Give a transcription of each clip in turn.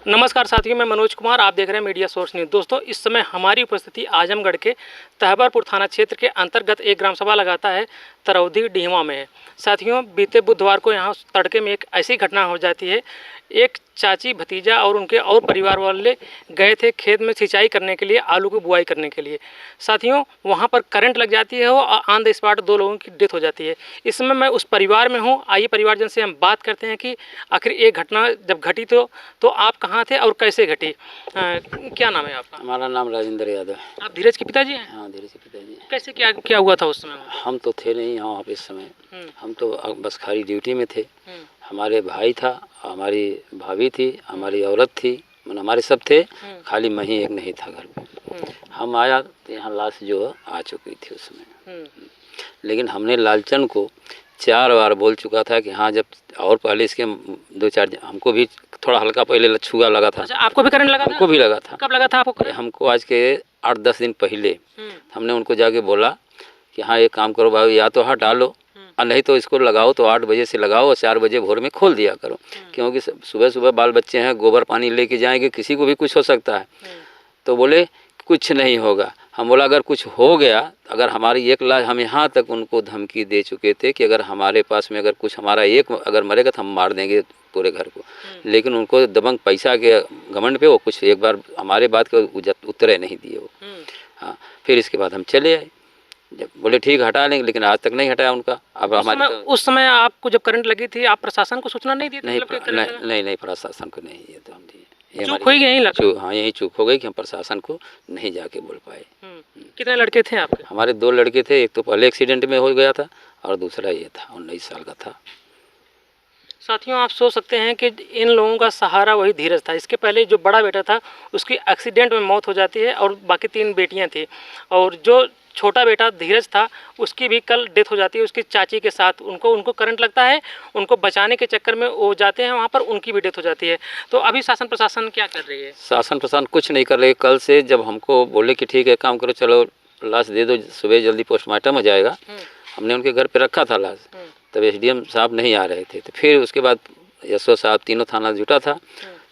नमस्कार साथियों, मैं मनोज कुमार, आप देख रहे हैं मीडिया सोर्स न्यूज़। दोस्तों, इस समय हमारी उपस्थिति आजमगढ़ के तहबारपुर थाना क्षेत्र के अंतर्गत एक ग्राम सभा लगाता है तरौदी डीहवा में है। साथियों, बीते बुधवार को यहाँ तड़के में एक ऐसी घटना हो जाती है। एक चाची, भतीजा और उनके और परिवार वाले गए थे खेत में सिंचाई करने के लिए, आलू की बुआई करने के लिए। साथियों, वहाँ पर करंट लग जाती है और ऑन द स्पॉट 2 लोगों की डेथ हो जाती है। इस समय मैं उस परिवार में हूँ। आइए परिवारजन से हम बात करते हैं कि आखिर ये घटना जब घटी तो आप कहाँ थे और कैसे घटी। क्या नाम है आपका? हमारा नाम राजेंद्र यादव। आप धीरज के पिताजी हैं? हाँ, धीरज के पिताजी। कैसे क्या क्या हुआ था उस समय? हम तो थे नहीं यहाँ पे इस समय। हम तो बस खाली ड्यूटी में थे। हमारे भाई था, हमारी भाभी थी, हमारी औरत थी, मतलब हमारे सब थे, खाली मैं ही एक नहीं था घर पे। हम आया तो यहाँ लाश जो आ चुकी थी उस समय। लेकिन हमने लालचन को 4 बार बोल चुका था कि हाँ, जब और पहले इसके 2-4 हमको भी थोड़ा हल्का पहले छुआ लगा था। अच्छा, आपको भी करंट लगा था? हमको भी लगा था। कब लगा था आपको? हमको आज के 8-10 दिन पहले हमने उनको जाके बोला कि हाँ, एक काम करो भाई, या तो हटा लो और नहीं तो इसको लगाओ, तो 8 बजे से लगाओ और 4 बजे भोर में खोल दिया करो, क्योंकि सुबह सुबह बाल बच्चे हैं, गोबर पानी लेके जाएंगे, किसी को भी कुछ हो सकता है। तो बोले कुछ नहीं होगा। हम बोला अगर कुछ हो गया, अगर हमारी एक लाश, हम यहाँ तक उनको धमकी दे चुके थे कि अगर हमारे पास में अगर कुछ हमारा एक अगर मरेगा तो हम मार देंगे पूरे घर को। लेकिन उनको दबंग पैसा के घमंड पे वो कुछ एक बार हमारे बात के उत्तरे नहीं दिए वो। हाँ, फिर इसके बाद हम चले आए। जब बोले ठीक हटा लेंगे, लेकिन आज तक नहीं हटाया उनका। अब हमारे उस समय आपको जब करंट लगी थी, आप प्रशासन को सूचना नहीं दी थी? नहीं, प्रशासन को नहीं दिए तो हम दिए। चूक हुई यहीं हाँ, यही चूक हो गई कि हम प्रशासन को नहीं जाके बोल पाए। कितने लड़के थे आपके? हमारे 2 लड़के थे। एक तो पहले एक्सीडेंट में हो गया था और दूसरा ये था, 19 साल का था। साथियों, आप सोच सकते हैं कि इन लोगों का सहारा वही धीरज था। इसके पहले जो बड़ा बेटा था उसकी एक्सीडेंट में मौत हो जाती है और बाकी 3 बेटियां थी, और जो छोटा बेटा धीरज था उसकी भी कल डेथ हो जाती है उसकी चाची के साथ। उनको करंट लगता है, उनको बचाने के चक्कर में वो जाते हैं वहाँ पर, उनकी भी डेथ हो जाती है। तो अभी शासन प्रशासन क्या कर रही है? शासन प्रशासन कुछ नहीं कर रही। कल से जब हमको बोले कि ठीक है, काम करो, चलो लाश दे दो, सुबह जल्दी पोस्टमार्टम हो जाएगा। हमने उनके घर पर रखा था लाश, तब एसडीएम साहब नहीं आ रहे थे। तो फिर उसके बाद एसओ साहब, तीनों थाना जुटा था,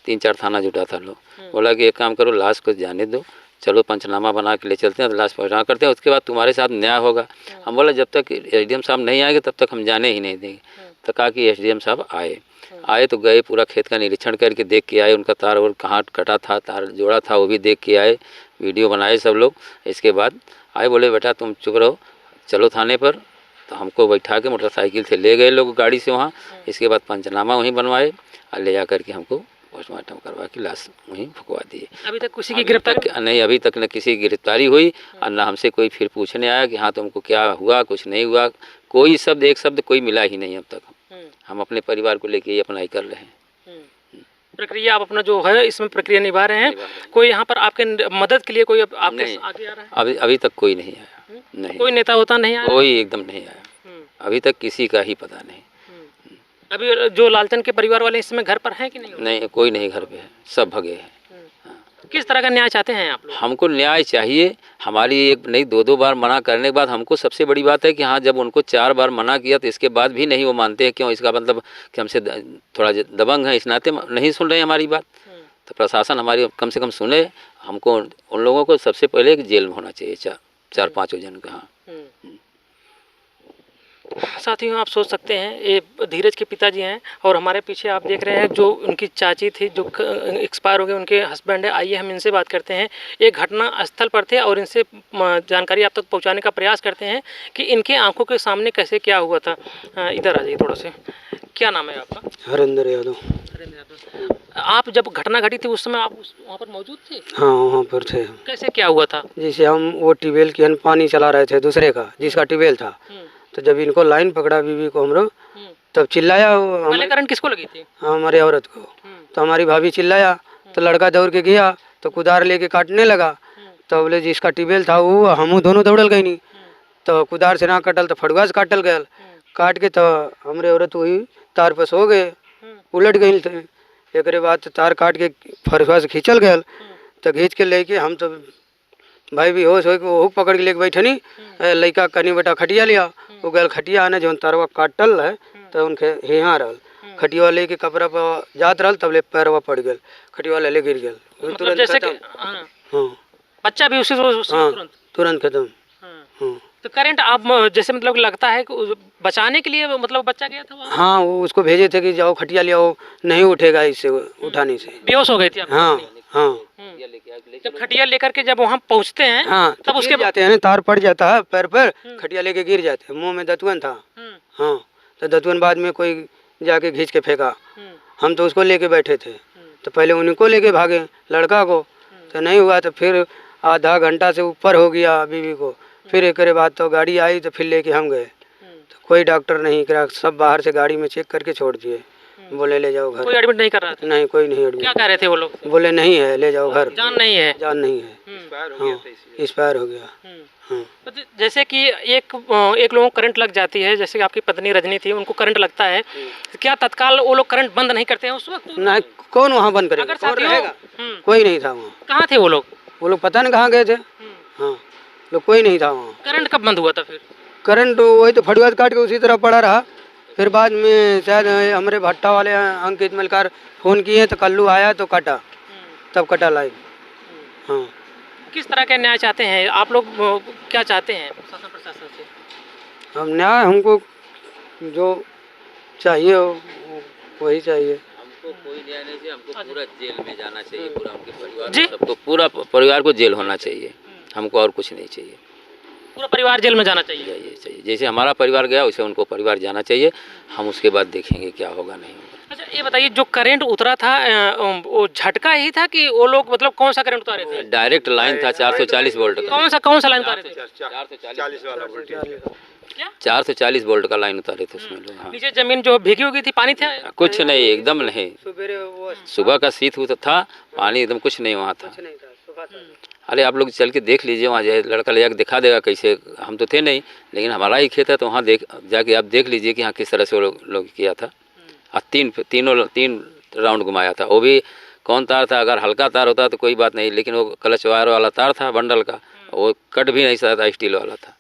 3-4 थाना जुटा था लोग। बोला कि एक काम करो, लाश को जाने दो, चलो पंचनामा बना के ले चलते हैं, तो लाश पहुँचा करते हैं, उसके बाद तुम्हारे साथ न्याय होगा। हम बोला जब तक एसडीएम साहब नहीं आएंगे तब तक हम जाने ही नहीं देंगे। तो कहा कि एसडीएम साहब आए तो गए, पूरा खेत का निरीक्षण करके देख के आए, उनका तार और कहाँ कटा था, तार जोड़ा था वो भी देख के आए, वीडियो बनाए सब लोग। इसके बाद आए, बोले बेटा तुम चुप रहो, चलो थाने पर। तो हमको बैठा के मोटरसाइकिल से ले गए लोग गाड़ी से वहाँ। इसके बाद पंचनामा वहीं बनवाए और ले जा करके हमको पोस्टमार्टम करवा के लाश वहीं फुकवा दिए। अभी तक किसी की गिरफ्तारी नहीं, अभी तक न किसी की गिरफ्तारी हुई और न हमसे कोई फिर पूछने आया कि हाँ तुमको क्या हुआ, कुछ नहीं हुआ। कोई शब्द, एक शब्द कोई मिला ही नहीं अब तक। हम अपने परिवार को लेके ही अपना ही कर रहे हैं। प्रक्रिया आप अपना जो है इसमें प्रक्रिया निभा रहे हैं। कोई यहाँ पर आपके मदद के लिए कोई आपके आगे आ रहा है? अभी तक कोई नहीं आया। नहीं, कोई नेता होता नहीं आया? कोई एकदम नहीं आया। अभी तक किसी का ही पता नहीं। अभी जो लालचन के परिवार वाले इस समय घर पर हैं कि नहीं? नहीं, कोई नहीं घर पे है, सब भगे हैं। किस तरह का न्याय चाहते हैं आप लोग? हमको न्याय चाहिए। हमारी एक नहीं 2-2 बार मना करने के बाद हमको सबसे बड़ी बात है कि हाँ, जब उनको 4 बार मना किया तो इसके बाद भी नहीं वो मानते हैं। क्यों? इसका मतलब कि हमसे थोड़ा दबंग है, इस नाते नहीं सुन रहे हैं हमारी बात। तो प्रशासन हमारी कम से कम सुने। हमको उन लोगों को सबसे पहले जेल में होना चाहिए, 4-5 जन का। हाँ, साथियों, आप सोच सकते हैं ये धीरज के पिताजी हैं और हमारे पीछे आप देख रहे हैं जो उनकी चाची थी जो एक्सपायर हो गए, उनके हस्बैंड है। आइए हम इनसे बात करते हैं। ये घटना स्थल पर थे और इनसे जानकारी आप तक पहुंचाने का प्रयास करते हैं कि इनके आंखों के सामने कैसे क्या हुआ था। इधर आ जाइए थोड़ा से। क्या नाम है आपका? हरेंद्र यादव। हरेंद्र यादव। आप जब घटना घटी थी उस समय आप वहाँ पर मौजूद थे? हाँ, वहाँ पर थे। कैसे क्या हुआ था? जैसे हम वो ट्यूबवेल की पानी चला रहे थे दूसरे का, जिसका ट्यूबवेल था, तो जब इनको लाइन पकड़ा बीवी को हमरो, तब चिल्लाया। पहले करंट किसको लगी थी? हमारे औरत को। तो हमारी भाभी चिल्लाया तो लड़का दौड़ के गया तो कुदार लेके काटने लगा। तो बोले जिसका ट्यूबवेल था वो हम दोनों दौड़ल गई नहीं, तो कुदार से ना कटल तो फड़ुआ से काटल गया। काट के तो हमारे औरत वही तार पर सो गए, उलट गई थे। एक बाद तार काट के फड़ुआ से खींचल गया। तो खींच के लेके हम तो भाई भी होश हो के हुक पकड़ के लेके बैठनी। लड़का कनी बेटा खटिया लिया, वो गल खटिया आने जो तारवा काटल है तो उनके यहाँ रहल खटिया लेके कपड़ा पर जात रहल तबले पैरवा पड़ गल, खटिया ले गिर गल, मतलब तुरंत जैसे कि खत्म। हाँ, हाँ बच्चा भी उसी हाँ तुरंत। तुरंत खत्म। हाँ। हाँ तो करंट आप जैसे मतलब लगता है कि बचाने के लिए मतलब बच्चा गया था वहाँ? हाँ वो उसको भेजे थे कि जाओ खटिया ले आओ, नहीं उठेगा इससे उठाने से। बेहोश हो गई थी आपकी हाँ पत्नी? हाँ जब खटिया लेकर के जब वहाँ पहुँचते हैं हाँ तब तो उसके गिर जाते हैं ना, तार पड़ जाता है पैर पर, हम्म। खटिया लेके गिर जाते हैं। मुंह में दतवन था। हम्म, हाँ तो दतवन बाद में कोई जाके खींच के फेंका। हम्म, हम तो उसको लेके बैठे थे, तो पहले उन्हीं को लेके भागे लड़का को, तो नहीं हुआ तो फिर आधा घंटा से ऊपर हो गया बीवी को। फिर एक बाद तो गाड़ी आई तो फिर लेके हम गए, तो कोई डॉक्टर नहीं करा, सब बाहर से गाड़ी में चेक करके छोड़ दिए, बोले ले जाओ कोई घर। एडमिट नहीं कर रहा था? नहीं कोई नहीं क्या एडमिट, कह रहे थे वो लोग? बोले नहीं है ले जाओ घर, जान नहीं है। जान नहीं है। हाँ एक्सपायर हो गया। हम्म। हाँ तो जैसे कि एक लोगों को करंट लग जाती है, जैसे कि आपकी पत्नी रजनी थी, उनको करंट लगता है, तो क्या तत्काल वो लोग करंट बंद नहीं करते हैं उस वक्त? नहीं कौन वहाँ बंद करेगा, अगर कौन साथियों रहेगा? हम्म, कोई नहीं था वहाँ। कहाँ थे वो लोग? वो लोग पता नहीं कहाँ गए थे। हाँ लोग कोई नहीं था वहाँ। करंट कब बंद हुआ था फिर? करंट वही तो फटुआ काट के उसी तरह पड़ा रहा। फिर बाद में शायद हमारे भट्टा वाले अंकित मलकार फ़ोन किए तो कल्लू आया तो कटा, तब कटा लाइव। हाँ किस तरह का न्याय चाहते हैं आप लोग? क्या चाहते हैं शासन प्रशासन से? हम न्याय हमको जो चाहिए वही चाहिए। हमको कोई न्याय नहीं चाहिए, हमको पूरा जेल में जाना चाहिए, पूरा उनके परिवार जी? को, सबको, पूरा परिवार को जेल होना चाहिए। हमको और कुछ नहीं चाहिए, पूरा परिवार जेल में जाना चाहिए? चाहिए। जैसे हमारा परिवार गया वैसे उनको परिवार जाना चाहिए। हम उसके बाद देखेंगे क्या होगा नहीं होगा। अच्छा ये बताइए, जो करंट उतरा था वो झटका ही था कि वो लोग मतलब कौन सा करंट उतारे थे? डायरेक्ट लाइन था 440 वोल्ट का। कौन सा लाइन उतारे थे? 440 वोल्ट का लाइन उतारे थे उसमें लोग। हाँ नीचे जमीन जो भीगी हुई थी, पानी था? कुछ नहीं, एकदम नहीं। सुबह वो सुबह का शीत हुआ था, पानी एकदम कुछ नहीं वहाँ था। नहीं था, सुबह था। अरे आप लोग चल के देख लीजिए, वहाँ जाए लड़का ले जाकर दिखा देगा कैसे। हम तो थे नहीं, लेकिन हमारा ही खेत है, तो वहाँ जाके आप देख लीजिए कि हाँ किस तरह से वो लोग किया था। और तीन राउंड घुमाया था। वो भी कौन तार था? अगर हल्का तार होता तो कोई बात नहीं, लेकिन वो क्लच वायर वाला तार था बंडल का, वो कट भी नहीं सकता था, स्टील वाला था।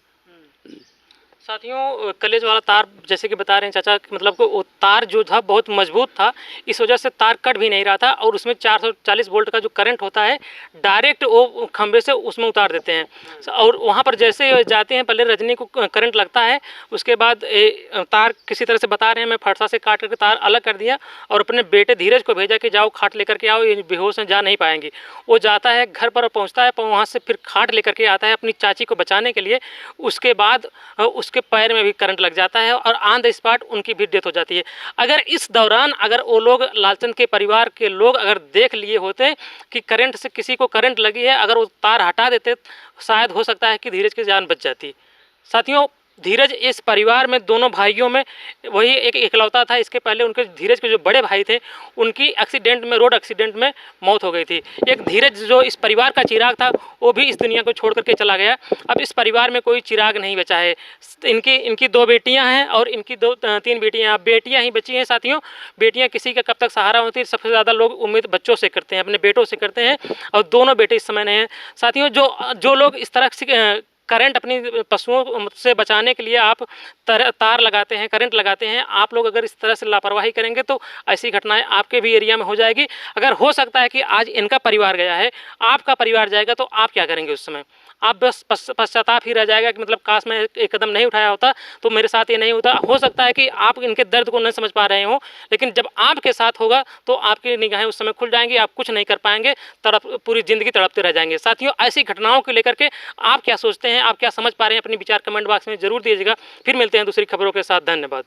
साथियों कलेज वाला तार जैसे कि बता रहे हैं चाचा, मतलब को वो तार जो था बहुत मजबूत था, इस वजह से तार कट भी नहीं रहा था। और उसमें 440 वोल्ट का जो करंट होता है डायरेक्ट वो खंभे से उसमें उतार देते हैं। और वहाँ पर जैसे जाते हैं, पहले रजनी को करंट लगता है, उसके बाद तार किसी तरह से बता रहे हैं, मैं फरसा से काट करके तार अलग कर दिया और अपने बेटे धीरज को भेजा कि जाओ खाट लेकर के आओ, ये बेहोश हैं, जा नहीं पाएंगी। वो जाता है घर पर पहुँचता है, वहाँ से फिर खाट लेकर के आता है अपनी चाची को बचाने के लिए। उसके बाद उसके पैर में भी करंट लग जाता है और ऑन द स्पॉट उनकी भी डेथ हो जाती है। अगर इस दौरान अगर वो लोग, लालचंद के परिवार के लोग अगर देख लिए होते कि करंट से किसी को करंट लगी है, अगर वो तार हटा देते, शायद हो सकता है कि धीरज की जान बच जाती। साथियों धीरज इस परिवार में, दोनों भाइयों में वही एक इकलौता था। इसके पहले उनके धीरज के जो बड़े भाई थे उनकी एक्सीडेंट में, रोड एक्सीडेंट में मौत हो गई थी। एक धीरज जो इस परिवार का चिराग था वो भी इस दुनिया को छोड़ करके चला गया। अब इस परिवार में कोई चिराग नहीं बचा है। इनकी 2 बेटियां हैं और इनकी 3 बेटियां, बेटियां ही बची हैं। साथियों बेटियां किसी का कब तक सहारा होती है? सबसे ज़्यादा लोग उम्मीद बच्चों से करते हैं, अपने बेटों से करते हैं, और दोनों बेटे इस समय नहीं हैं। साथियों जो लोग इस तरह से करंट अपनी पशुओं से बचाने के लिए आप तार लगाते हैं, करंट लगाते हैं, आप लोग अगर इस तरह से लापरवाही करेंगे तो ऐसी घटनाएं आपके भी एरिया में हो जाएगी। अगर हो सकता है कि आज इनका परिवार गया है, आपका परिवार जाएगा, तो आप क्या करेंगे उस समय? आप बस पश्चाताप ही रह जाएगा कि मतलब काश मैं एक कदम नहीं उठाया होता तो मेरे साथ ये नहीं होता। हो सकता है कि आप इनके दर्द को नहीं समझ पा रहे हो, लेकिन जब आपके साथ होगा तो आपकी निगाहें उस समय खुल जाएंगी, आप कुछ नहीं कर पाएंगे, पूरी ज़िंदगी तड़पते रह जाएंगे। साथियों ऐसी घटनाओं को लेकर के आप क्या सोचते हैं, आप क्या समझ पा रहे हैं, अपने विचार कमेंट बॉक्स में ज़रूर दीजिएगा। फिर मिलते हैं दूसरी खबरों के साथ। धन्यवाद।